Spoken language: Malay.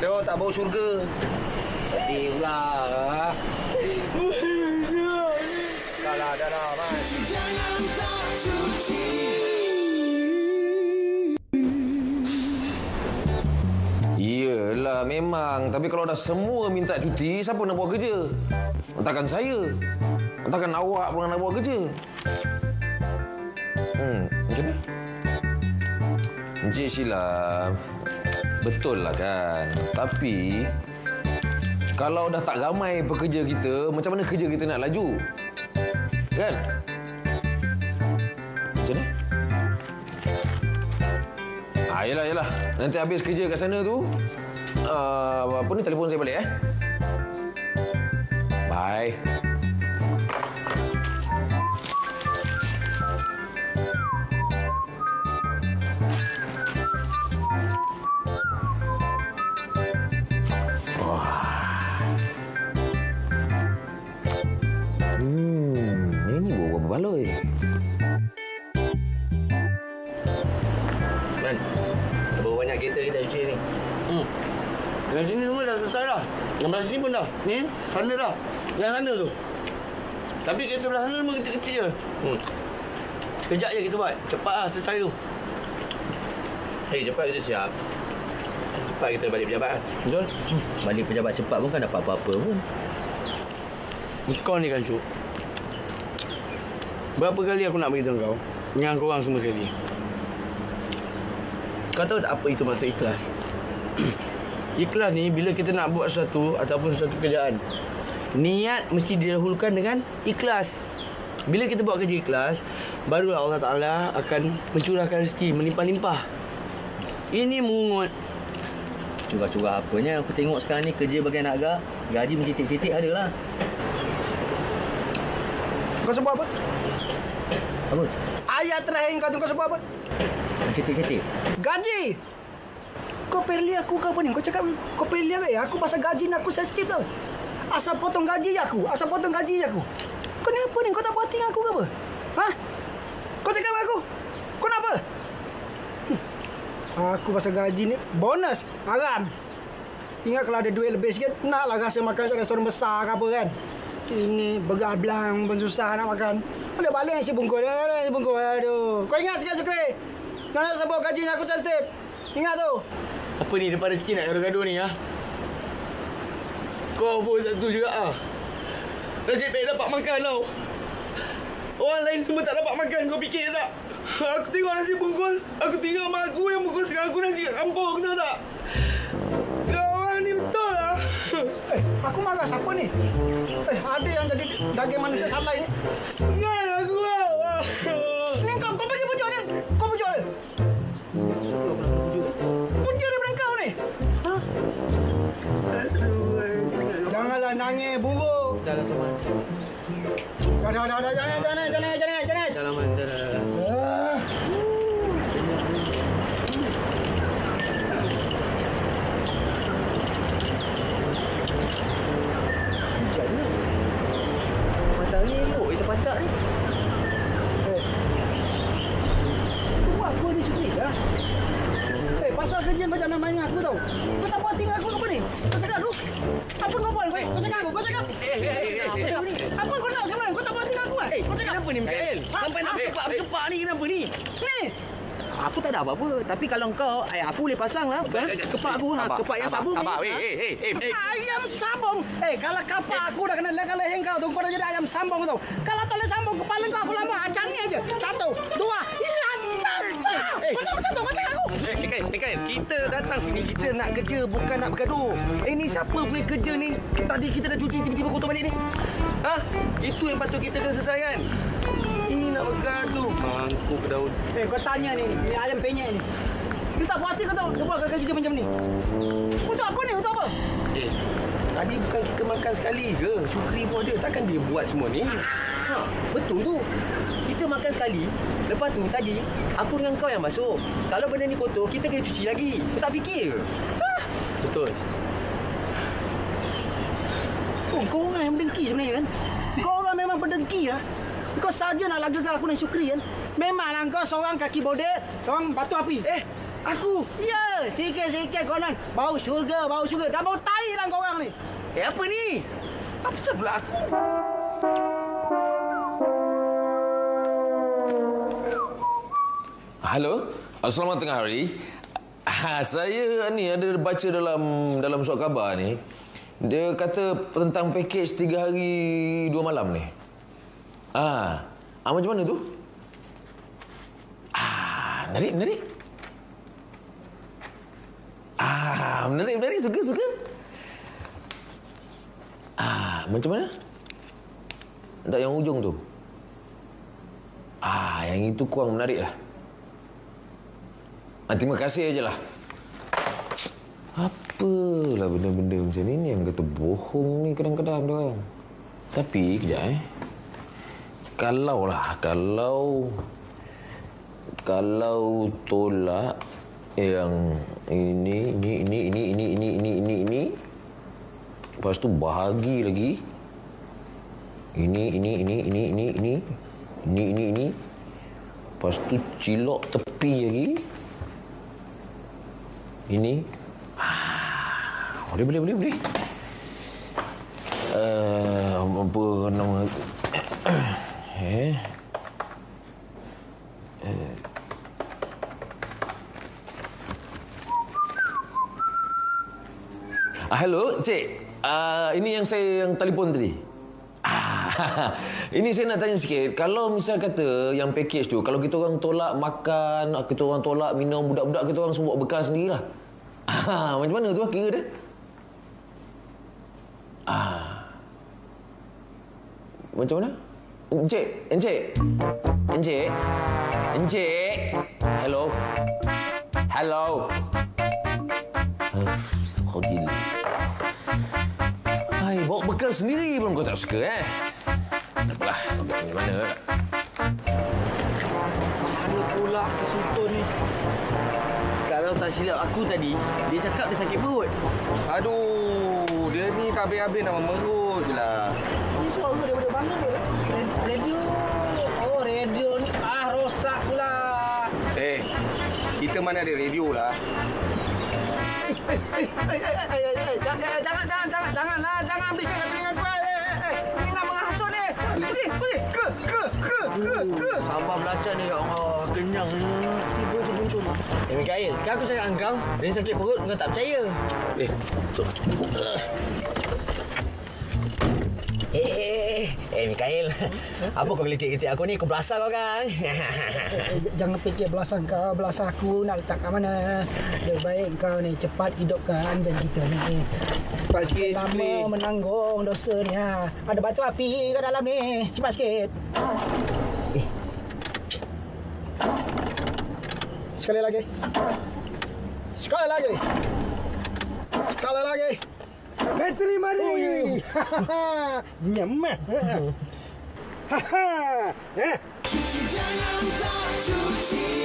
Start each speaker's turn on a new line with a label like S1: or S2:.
S1: Dia tak bau syurga. Sedih pula. Dah lah, Mas.
S2: Jangan tak cuci.
S3: Yelah, memang. Tapi kalau dah semua minta cuti, siapa nak buat kerja? Takkan saya. Takkan awak pun nak buat kerja. Macam ni? Encik Sheila, betul lah kan. Tapi, kalau dah tak ramai pekerja kita, macam mana kerja kita nak laju? Kan? Macam ni? Yelah. Nanti habis kerja kat sana tu, apa ni, telefon saya balik, Bye. Ini bau baloi.
S1: Man, berapa banyak kereta kita cuci ni?
S4: Yang sini semua dah selesai dah. Yang belah sini pun dah. Ni, sana dah. Yang sana tu. Tapi kereta belah sana semua kecil-kecil je. Sekejap je kita buat. Cepat lah selesai tu.
S1: Hei, cepat kita siap. Cepat kita balik pejabat kan?
S4: Betul?
S1: Balik pejabat cepat pun kan dapat apa-apa pun.
S4: Kau ni kan, Cuk. Berapa kali aku nak beritahu kau dengan korang semua sekali. Kau tahu tak apa itu maksud ikhlas? Ikhlas ni bila kita nak buat sesuatu ataupun sesuatu kerjaan, niat mesti didahulukan dengan ikhlas. Bila kita buat kerja ikhlas, barulah Allah Ta'ala akan mencurahkan rezeki melimpah-limpah. Ini mungut.
S1: Curah-curah apanya? Aku tengok sekarang ni kerja bagian agak, gaji mencetik-cetik ada lah.
S5: Kau sebut apa?
S1: Apa?
S5: Ayat terakhir kau tu kau sebut apa?
S1: Mencetik-cetik?
S5: Gaji! Kau perli aku ke apa ni? Kau cakap kau perli aku aku pasal gaji ni aku sensitif tau. Asal potong gaji aku. Kau ni apa ni? Kau tak puas hati dengan aku ke apa? Ha? Kau cakap dengan aku? Kau nak apa? Aku pasal gaji ni bonus. Haram. Ingat kalau ada duit lebih sikit, naklah rasa makan kat restoran besar ke apa kan? Ini bergablang pun susah nak makan. Balik nasi bungkus. Aduh. Kau ingat sikit Sukri. Kau nak sebut gaji ni aku sensitif. Ingat tu.
S4: Apa ni depan rezeki nak gaduh-gaduh ni, Kau pun satu juga, Nasib baik dapat makan tau. Orang lain semua tak dapat makan, kau fikir tak? Aku tengok nasi bungkus, aku tengok mak aku yang bungkus dengan aku nasi kampung, tahu tak? Kau orang ni betul lah.
S5: Aku marah siapa ni? Ada yang jadi daging manusia salah ni.
S4: Kan aku tau.
S5: Ni kau pergi pujuk dia. Kau pujuk dia. Pujuk dia pada kau ni. Ha? Janganlah nangis, buruk.
S4: Dah lah, teman.
S5: Dah. Jangan.
S4: Dah, Man. Dah.
S1: Matahari elok kita pacak ni.
S5: Kau buat apa ni Sukri? Pasal kerja macam main dengan aku tau. Kau tak puas hati dengan aku apa ni? Kau cakap aku? Apa kau buat? Kau cakap aku? Apa kau nak sekarang? Kau tak puas hati dengan aku kan?
S4: Kau cakap kenapa ni, Mikael? Sampai nak kepak ni kenapa ni?
S5: Ni!
S1: Aku tak ada apa-apa. Tapi kalau kau, aku boleh pasang lah. Kepak aku, kepak yang sabung ni.
S5: Ayam sambung. Kalau kapak aku dah kena legal leher kau tu, kau dah jadi ayam sambung tu. Kalau tak boleh sambung kepala kau aku lama. Macam ni aja. Satu, dua, macam tu, macam aku.
S4: Mikael, kita datang sini, kita nak kerja, bukan nak bergaduh. Ni siapa punya kerja ni? Tadi kita dah cuci, tiba-tiba kotor balik ni. Itu yang patut kita kena selesaikan. Ini nak bergaduh. Mangkuk daun.
S5: Kau tanya ni ayam penyek ni. Kita tak puas hati kau tahu. Cuba kau kerja macam ni. Untuk apa ni? Untuk apa?
S4: Tadi bukan kita makan sekali ke? Sukri pun ada. Takkan dia buat semua ni?
S1: Betul tu. Kita makan sekali. Lepas tu tadi, aku dengan kau yang masuk. Kalau benda ni kotor, kita kena cuci lagi. Kau tak fikir ke?
S4: Betul.
S5: Kau orang yang berdengki sebenarnya kan? Kau orang memang berdengki lah. Kau saja nak lagakan aku dan Syukri kan? Memanglah kau seorang kaki bodek, seorang batu api.
S4: Aku?
S5: Ya. Sikit-sikit korang bau syurga. Dah bau tai lah korang ni.
S1: Apa ni? Apa pasal pula aku?
S3: Halo, selamat tengah hari. Saya ni ada baca dalam surat khabar ni. Dia kata tentang pakej 3 hari 2 malam ni. Macam mana tu? Menarik. Menarik. Suka. Macam mana? Tak yang ujung tu? Yang itu kurang menarik lah. Terima kasih aje lah. Apalah benda-benda macam ni yang kata bohong ni kadang-kadang dia. Tapi kejap Kalau tolak yang ini. Lepas tu bahagi lagi. Ini. Lepas tu cilok tepi lagi. Ini. Boleh. Apa nama? Hello, Cik. Ini yang saya telefon tadi. Ini saya nak tanya sikit. Kalau misal kata yang package tu, kalau kita orang tolak makan, kita orang tolak minum, budak-budak kita orang semua bekal sendirilah. Macam mana tu kira dia? Macam mana? Encik. Hello. Khodil. Bawa bekal sendiri pun kau tak suka, Apalah, macam mana?
S5: Mana pula sesutun ni?
S4: Kalau tak silap aku tadi, dia cakap dia sakit perut.
S1: Aduh, dia ni tak habis-habis nak memerut je lah.
S5: Ni suara daripada mana tu? Radio. Oh, radio ni. Rosak pula.
S1: Kita mana ada radio lah.
S5: Jangan ambil dengan gua. Ini nak menghasut ni. Pergi. Ke.
S1: Sabar belajar ni, ya Allah. Kenyang ni.
S5: Tiba je muncul.
S4: Mikael, kan aku cakap engkau, dia sakit perut, kau tak percaya. Mikael, apa kau geletik-geletik aku ni? Kau belasah kau kan?
S5: Jangan fikir belasah kau, belasah aku nak letak kat mana. Lebih baik kau ni cepat hidupkan band kita ni.
S1: Cepat sikit.
S5: Lama menanggung dosa ni. Ada batu api kat dalam ni. Cepat sikit. Sekali lagi. Bateri mari. Nyaman.
S2: Cuci jangan tak cuci.